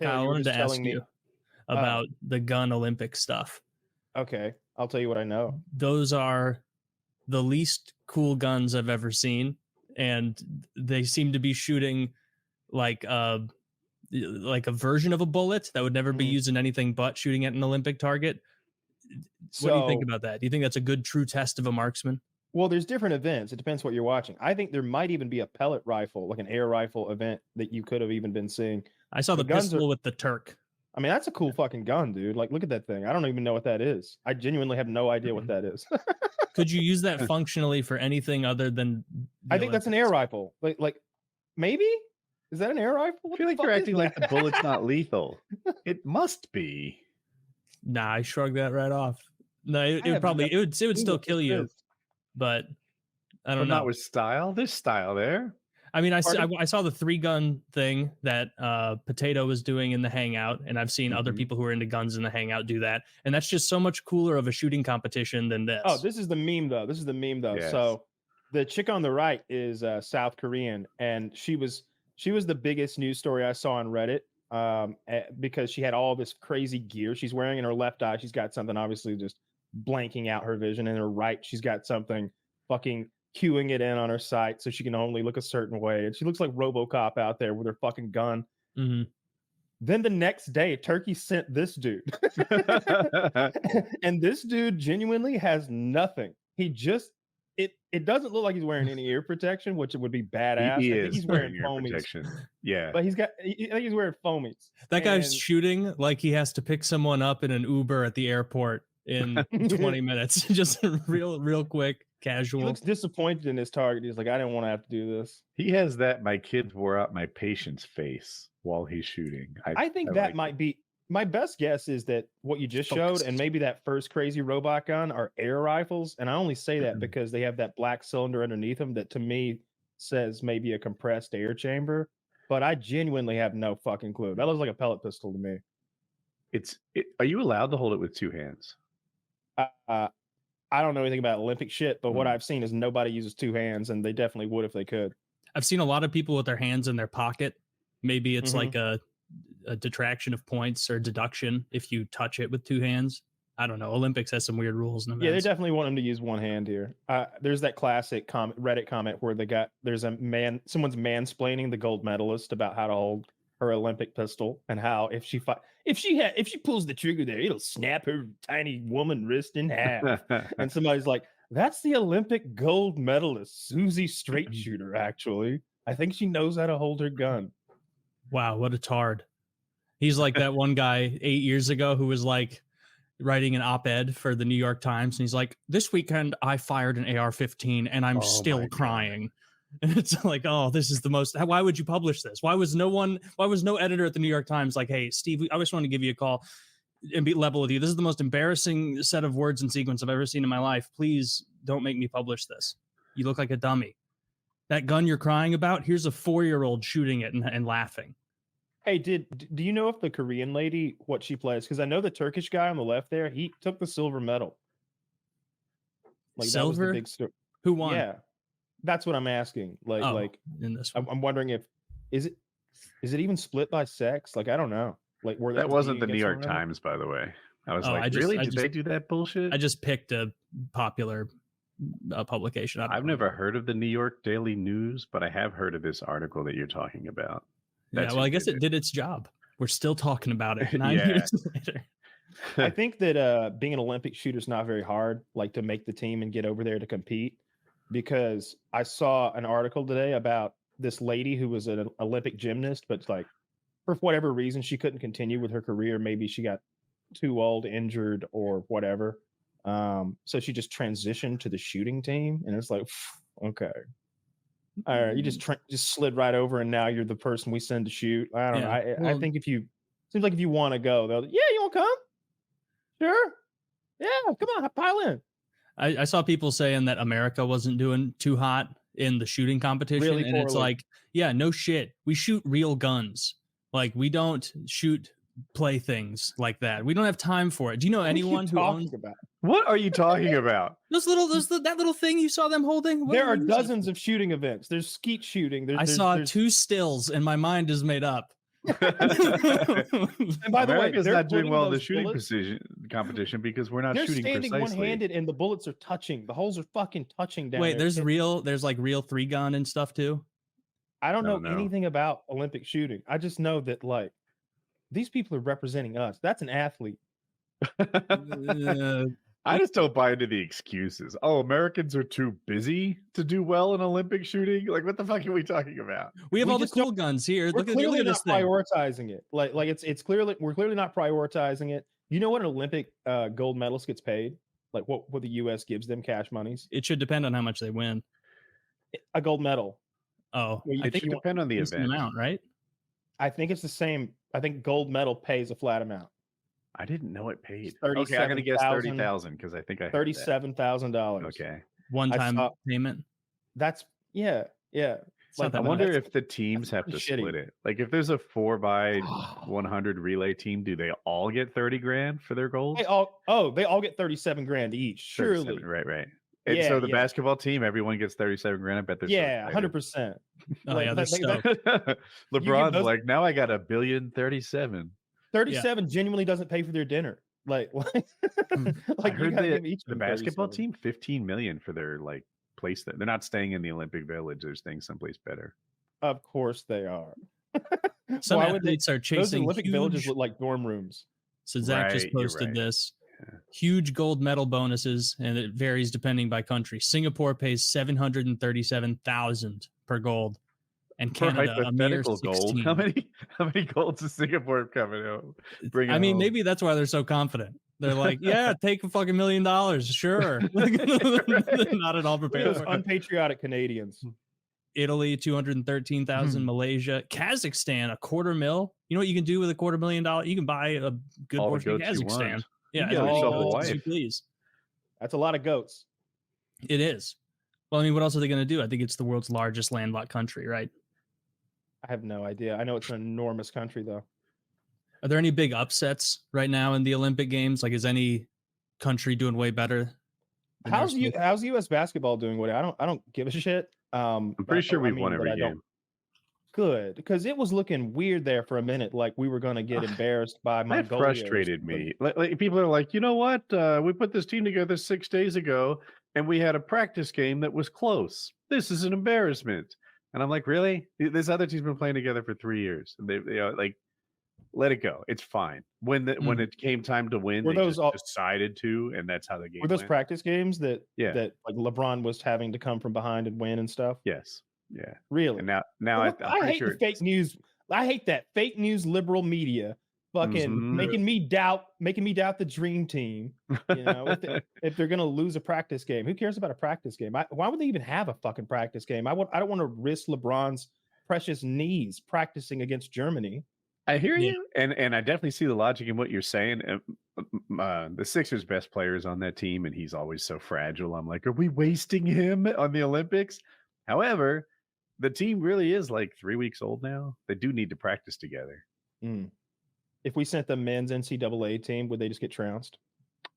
Taylor, I you were wanted just to ask telling me. you about the gun Olympic stuff. Okay, I'll tell you what I know. Those are the least cool guns I've ever seen, and they seem to be shooting like a version of a bullet that would never be used in anything but shooting at an Olympic target. What do you think about that? Do you think that's a good true test of a marksman? Well, there's different events. It depends what you're watching. I think there might even be a pellet rifle, like an air rifle event that you could have even been seeing. I saw the pistol with the Turk. I mean, that's a cool fucking gun, dude. Like, look at that thing. I don't even know what that is. I genuinely have no idea what that is. Could you use that functionally for anything other than? I think that's an air rifle. Like maybe is that an air rifle? I feel like you're acting like the bullet's not lethal. It must be. Nah, I shrugged that right off. No, it would still kill you, but I don't know. Not with style. There's style there. I mean, I saw the 3-gun thing that Potato was doing in the Hangout, and I've seen other people who are into guns in the Hangout do that, and that's just so much cooler of a shooting competition than this. Oh, this is the meme though. Yes. So the chick on the right is South Korean, and she was the biggest news story I saw on Reddit because she had all this crazy gear she's wearing. In her left eye, she's got something obviously just blanking out her vision. In her right, she's got something fucking cueing it in on her sight so she can only look a certain way. And she looks like RoboCop out there with her fucking gun. Mm-hmm. Then the next day, Turkey sent this dude. And this dude genuinely has nothing. He just, it doesn't look like he's wearing any ear protection, which would be badass. I think he's wearing foamies. Protection. Yeah. But I think he's wearing foamies. That guy's shooting like he has to pick someone up in an Uber at the airport in 20 minutes. Just real quick, casual. He looks disappointed in his target. He's like, I didn't want to have to do this. He has that my kids wore out my patience face while he's shooting. I think that might be my best guess is that what you just showed and maybe that first crazy robot gun are air rifles. And I only say that because they have that black cylinder underneath them that to me says maybe a compressed air chamber. But I genuinely have no fucking clue. That looks like a pellet pistol to me. Are you allowed to hold it with 2 hands? I don't know anything about Olympic shit, but what I've seen is nobody uses 2 hands, and they definitely would if they could. I've seen a lot of people with their hands in their pocket. Maybe it's like a detraction of points or deduction if you touch it with 2 hands. I don't know. Olympics has some weird rules. Yeah, they definitely want them to use 1 hand here. There's that classic Reddit comment where there's someone's mansplaining the gold medalist about how to hold her Olympic pistol and how if she pulls the trigger there, it'll snap her tiny woman wrist in half. And somebody's like, that's the Olympic gold medalist, Susie Straight Shooter, actually. I think she knows how to hold her gun. Wow, what a tard. He's like that one guy 8 years ago who was like writing an op-ed for the New York Times. And he's like, this weekend I fired an AR-15 and I'm still crying. And it's like, oh, this is the most, why would you publish this? Why was no editor at the New York Times like, hey, Steve, I just want to give you a call and be level with you. This is the most embarrassing set of words and sequence I've ever seen in my life. Please don't make me publish this. You look like a dummy. That gun you're crying about, here's a 4-year-old shooting it and laughing. Hey, do you know if the Korean lady, what she plays? Because I know the Turkish guy on the left there, he took the silver medal. Like silver? That was the big story. Who won? Yeah. That's what I'm asking. Like in this one. I'm wondering if is it even split by sex? Like I don't know. Like where that wasn't the New York Times, by the way. I was did they do that bullshit? I just picked a popular publication. I've never heard of the New York Daily News, but I have heard of this article that you're talking about. Well, I guess it did its job. We're still talking about it 9 years later. I think that being an Olympic shooter is not very hard, like to make the team and get over there to compete. Because I saw an article today about this lady who was an Olympic gymnast, but like for whatever reason, she couldn't continue with her career. Maybe she got too old, injured, or whatever. So she just transitioned to the shooting team, and it's like, okay, all right, you just slid right over, and now you're the person we send to shoot. I don't know. I think seems like if you want to go, they'll you want to come? Sure, yeah, come on, pile in. I saw people saying that America wasn't doing too hot in the shooting competition. Really and it's like, yeah, no shit. We shoot real guns. Like, we don't shoot playthings like that. We don't have time for it. Do you know anyone who owns about? What are you talking about? That little thing you saw them holding? There are dozens of shooting events. There's skeet shooting. I saw 2 stills and my mind is made up. And by the way, America's they're not doing putting well in the those shooting bullets- competition because we're not They're shooting standing precisely. one-handed, and the bullets are touching. The holes are fucking touching down. Wait, there. there's like real 3-gun and stuff too. I don't know No. anything about Olympic shooting. I just know that like these people are representing us. That's an athlete. I just don't buy into the excuses. Oh, Americans are too busy to do well in Olympic shooting. Like, what the fuck are we talking about? We have We all the just don't- cool guns here. We're Look at clearly this not thing. prioritizing it. Like it's clearly we're clearly not prioritizing it. You know what an Olympic gold medalist gets paid? Like what the U.S. gives them cash monies? It should depend on how much they win. A gold medal. Oh, Well, I It think should depend on the it's an event. amount, right? I think it's the same. I think gold medal pays a flat amount. I didn't know it paid. It's Okay, I'm gonna guess 37,000 30,000 because I think I heard that. $37,000. Okay. One-time saw- payment. That's yeah. It's not Like, that I much. wonder that's- if the teams have to pretty shitty. split it. Like, if there's a 4x100 relay team, do they all get 30 grand for their goals? they all get 37 grand each. Surely. 37, right. And so the Yeah. basketball team, everyone gets 37 grand. I bet there's Yeah, 100%. Oh yeah, they're stoked. LeBron's those- like, now I got $1,037,000,000. 37 genuinely doesn't pay for their dinner. Like I you heard gotta the give each of them basketball 37. team 15 million for their like place that they're not staying in the Olympic Village. They're staying someplace better. Of course they are. Some Why would they- athletes are Those chasing Olympic huge. villages look like dorm rooms. So Zach just Right, you're posted right. this. Yeah. Huge gold medal bonuses, and it varies depending by country. Singapore pays 737,000 per gold, and For Canada a mere hypothetical gold, 16. how many golds is Singapore coming out? I mean, maybe that's why they're so confident. They're like, yeah, take a fucking $1 million, sure. Not at all Look at prepared. those for it. unpatriotic Canadians. Italy 213,000, Malaysia, Kazakhstan $250,000. You know what you can do with $250,000? You can buy a good All the portion of goats you Kazakhstan. want. Yeah, You as get many yourself a goats as you wife. please. That's a lot of goats. It is. Well, I mean, what else are they going to do? I think it's the world's largest landlocked country, right? I have no idea. I know it's an enormous country though. Are there any big upsets right now in the Olympic Games? Like, is any country doing way better? than How's they're supposed how's U.S. basketball doing? Woody? I don't give a shit. I'm pretty sure we've won every game. Good, because it was looking weird there for a minute, like we were going to get embarrassed by That Mongolia. or frustrated something. me. Like, people are like, you know what? We put this team together 6 days ago, and we had a practice game that was close. This is an embarrassment. And I'm like, really? This other team's been playing together for 3 years. And they like, let it go. It's fine. When it came time to win, Were they those just all- decided to, and that's how the game Were those went. practice games that Yeah. that like LeBron was having to come from behind and win and stuff? Yes. Yeah. Really? And now Well, I'm I pretty hate sure the fake news. I hate that fake news liberal media fucking Mhm. making me doubt the dream team. You know, if they're gonna lose a practice game, who cares about a practice game? Why would they even have a fucking practice game? I don't want to risk LeBron's precious knees practicing against Germany. I hear Yeah. you, and I definitely see the logic in what you're saying. The Sixers' best player is on that team, and he's always so fragile. I'm like, are we wasting him on the Olympics? However, the team really is like 3 weeks old now. They do need to practice together. If we sent the men's NCAA team, would they just get trounced?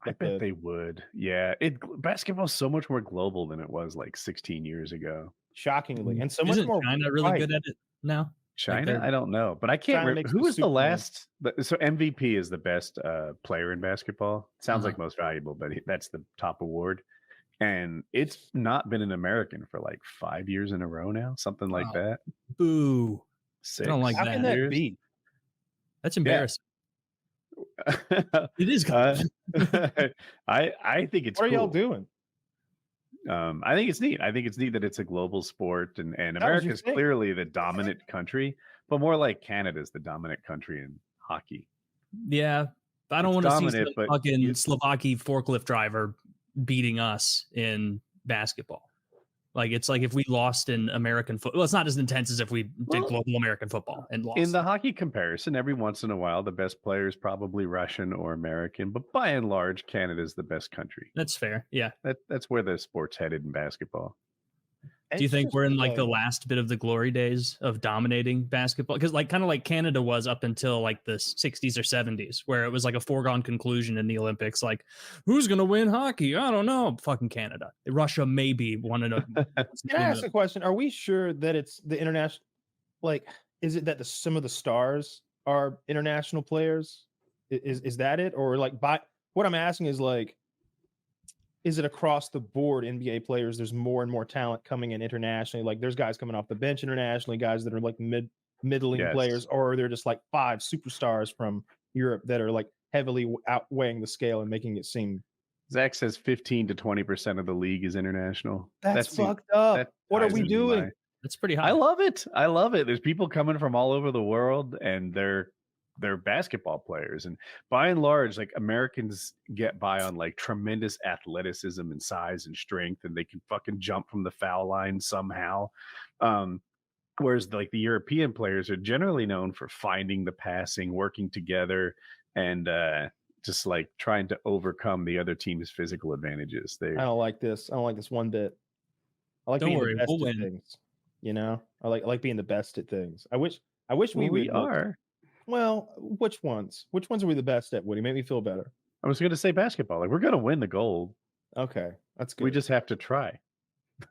I Like bet the- they would. Yeah, basketball's so much more global than it was like 16 years ago. Shockingly, and so much Isn't more. China really right. good at it now? China, they're- I don't know, but I can't China remember makes who the was the Super Bowl. last. So MVP is the best player in basketball. Sounds Uh-huh. like most valuable, but that's the top award. And it's not been an American for like 5 years in a row now, something like Wow. that. Boo. 6. don't like How can that years. be? That's embarrassing. It is. I think it's What are y'all cool. doing? I think it's neat. I think it's neat that it's a global sport, and was your America's thing. clearly the dominant country, but more like Canada's the dominant country in hockey. Yeah. I don't It's want to see dominant, some but fucking you- Slovaki forklift driver beating us in basketball. Like, it's like if we lost in American football. Well, it's not as intense as if we did Well, global American football and lost. In the hockey comparison, every once in a while, the best player is probably Russian or American, but by and large, Canada's the best country. That's fair. Yeah. That's where the sport's headed in basketball. Do you It's think just, we're in like the last bit of the glory days of dominating basketball? Because like kind of like Canada was up until like the 60s or 70s, where it was like a foregone conclusion in the Olympics. Like, who's gonna win hockey? I don't know. Fucking Canada. Russia maybe one of them. Can I ask a question? Are we sure that it's the international? Like, is it that some of the stars are international players? Is that it? Or like what I'm asking is like, is it across the board NBA players? There's more and more talent coming in internationally. Like there's guys coming off the bench internationally, guys that are like middling players, or they're just like 5 superstars from Europe that are like heavily outweighing the scale and making it seem. Zach says 15 to 20% of the league is international. That's fucked up. What are we doing? That's pretty high. I love it. I love it. There's people coming from all over the world, and they're basketball players. And by and large, like Americans get by on like tremendous athleticism and size and strength, and they can fucking jump from the foul line somehow. Whereas like the European players are generally known for finding the passing, working together, and just like trying to overcome the other team's physical advantages. I don't like this. I don't like this one bit. I like being the best at things. You know, I like being the best at things. I wish we are. Well, which ones? Which ones are we the best at, Woody? Make me feel better. I was going to say basketball. Like we're going to win the gold. Okay, that's good. We just have to try.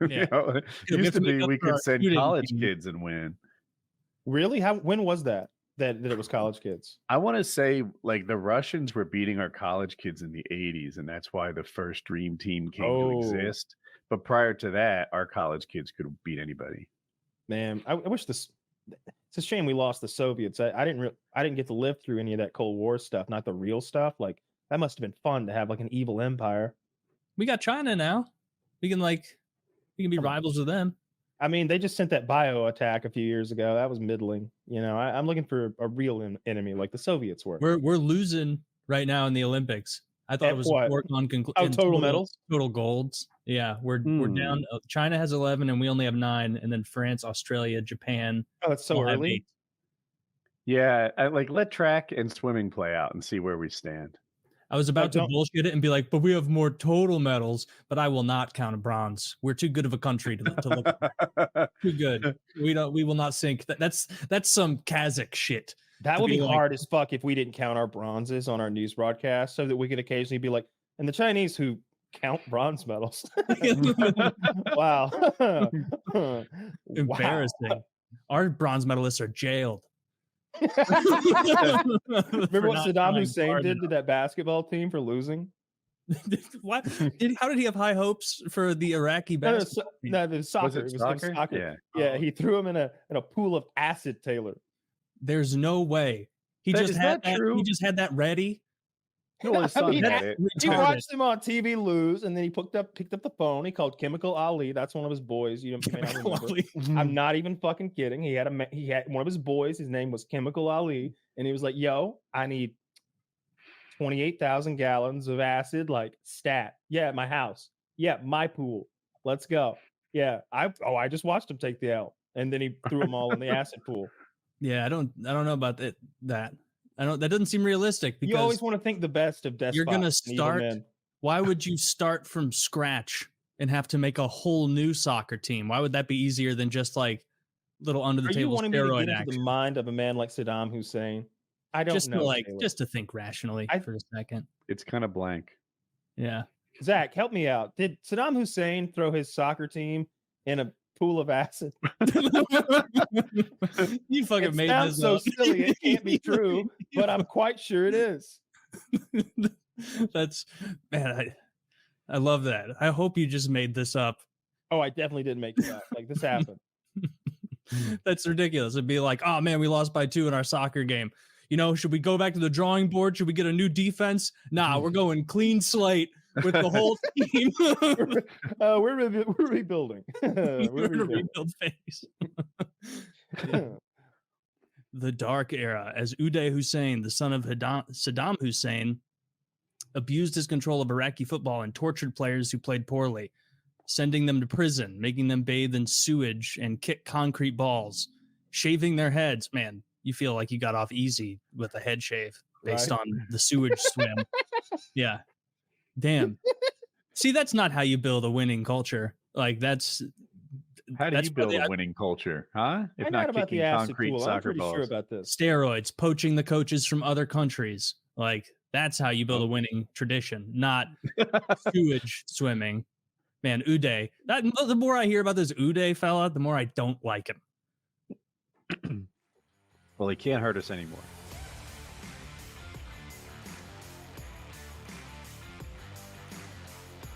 Yeah. It used to be we could send college kids and win. Really? When was that it was college kids? I want to say like the Russians were beating our college kids in the 80s, and that's why the first dream team came to exist. But prior to that, our college kids could beat anybody. Man, I wish this. It's a shame we lost the Soviets. I didn't get to live through any of that Cold War stuff, not the real stuff. Like that must have been fun to have like an evil empire. We got China now. We can be rivals with them. I mean, they just sent that bio attack a few years ago. That was middling. You know, I'm looking for a real enemy like the Soviets were. We're losing right now in the Olympics. I thought it was a foregone conclusion. Total medals, total golds. Yeah, we're down. China has 11, and we only have 9, and then France, Australia, Japan. Oh, that's so early. Yeah, let track and swimming play out and see where we stand. I was about to bullshit it and be like, but we have more total medals, but I will not count a bronze. We're too good of a country to look at. Too good. We will not sink. That's some Kazakh shit. That would be hard as fuck if we didn't count our bronzes on our news broadcast, so that we could occasionally be like, and the Chinese who count bronze medals. Wow. Embarrassing. Wow. Our bronze medalists are jailed. Remember what Saddam Hussein did to that basketball team for losing? What? How did he have high hopes for the Iraqi basketball team? No, it was soccer. It was soccer. Yeah. He threw him in a pool of acid, Taylor. There's no way. He just had that ready. No, he watched him on TV lose, and then he picked up the phone. He called Chemical Ali. That's one of his boys. You may not remember. I'm not even fucking kidding. He had one of his boys. His name was Chemical Ali, and he was like, "Yo, I need 28,000 gallons of acid, like stat. Yeah, at my house. Yeah, my pool. Let's go. Yeah, I just watched him take the L, and then he threw them all in the acid pool. Yeah, I don't know about that. That doesn't seem realistic. Because you always want to think the best of despots. You're gonna start. Why would you start from scratch and have to make a whole new soccer team? Why would that be easier than just like little under the table steroid action? Are you wanting me to get into the mind of a man like Saddam Hussein? I don't know. Just to think rationally for a second. It's kind of blank. Yeah. Zach, help me out. Did Saddam Hussein throw his soccer team in a pool of acid? You fucking made this so up. Silly. It can't be true, but I'm quite sure it is. That's man. I love that. I hope you just made this up. Oh, I definitely didn't make it up. Like this happened. That's ridiculous. It'd be like, oh man, we lost by 2 in our soccer game. You know, should we go back to the drawing board? Should we get a new defense? Nah, we're going clean slate with the whole team. We're rebuilding. We're in a rebuild phase. The dark era, as Uday Hussein, the son of Saddam Hussein, abused his control of Iraqi football and tortured players who played poorly, sending them to prison, making them bathe in sewage and kick concrete balls, shaving their heads. Man, you feel like you got off easy with a head shave based on the sewage swim. Yeah. Damn. See, that's not how you build a winning culture. Like how do you build a winning culture, huh? If not kicking concrete soccer balls. Sure about this. Steroids, poaching the coaches from other countries. Like that's how you build a winning tradition, not sewage swimming. Man, Uday. The more I hear about this Uday fella, the more I don't like him. Well, he can't hurt us anymore.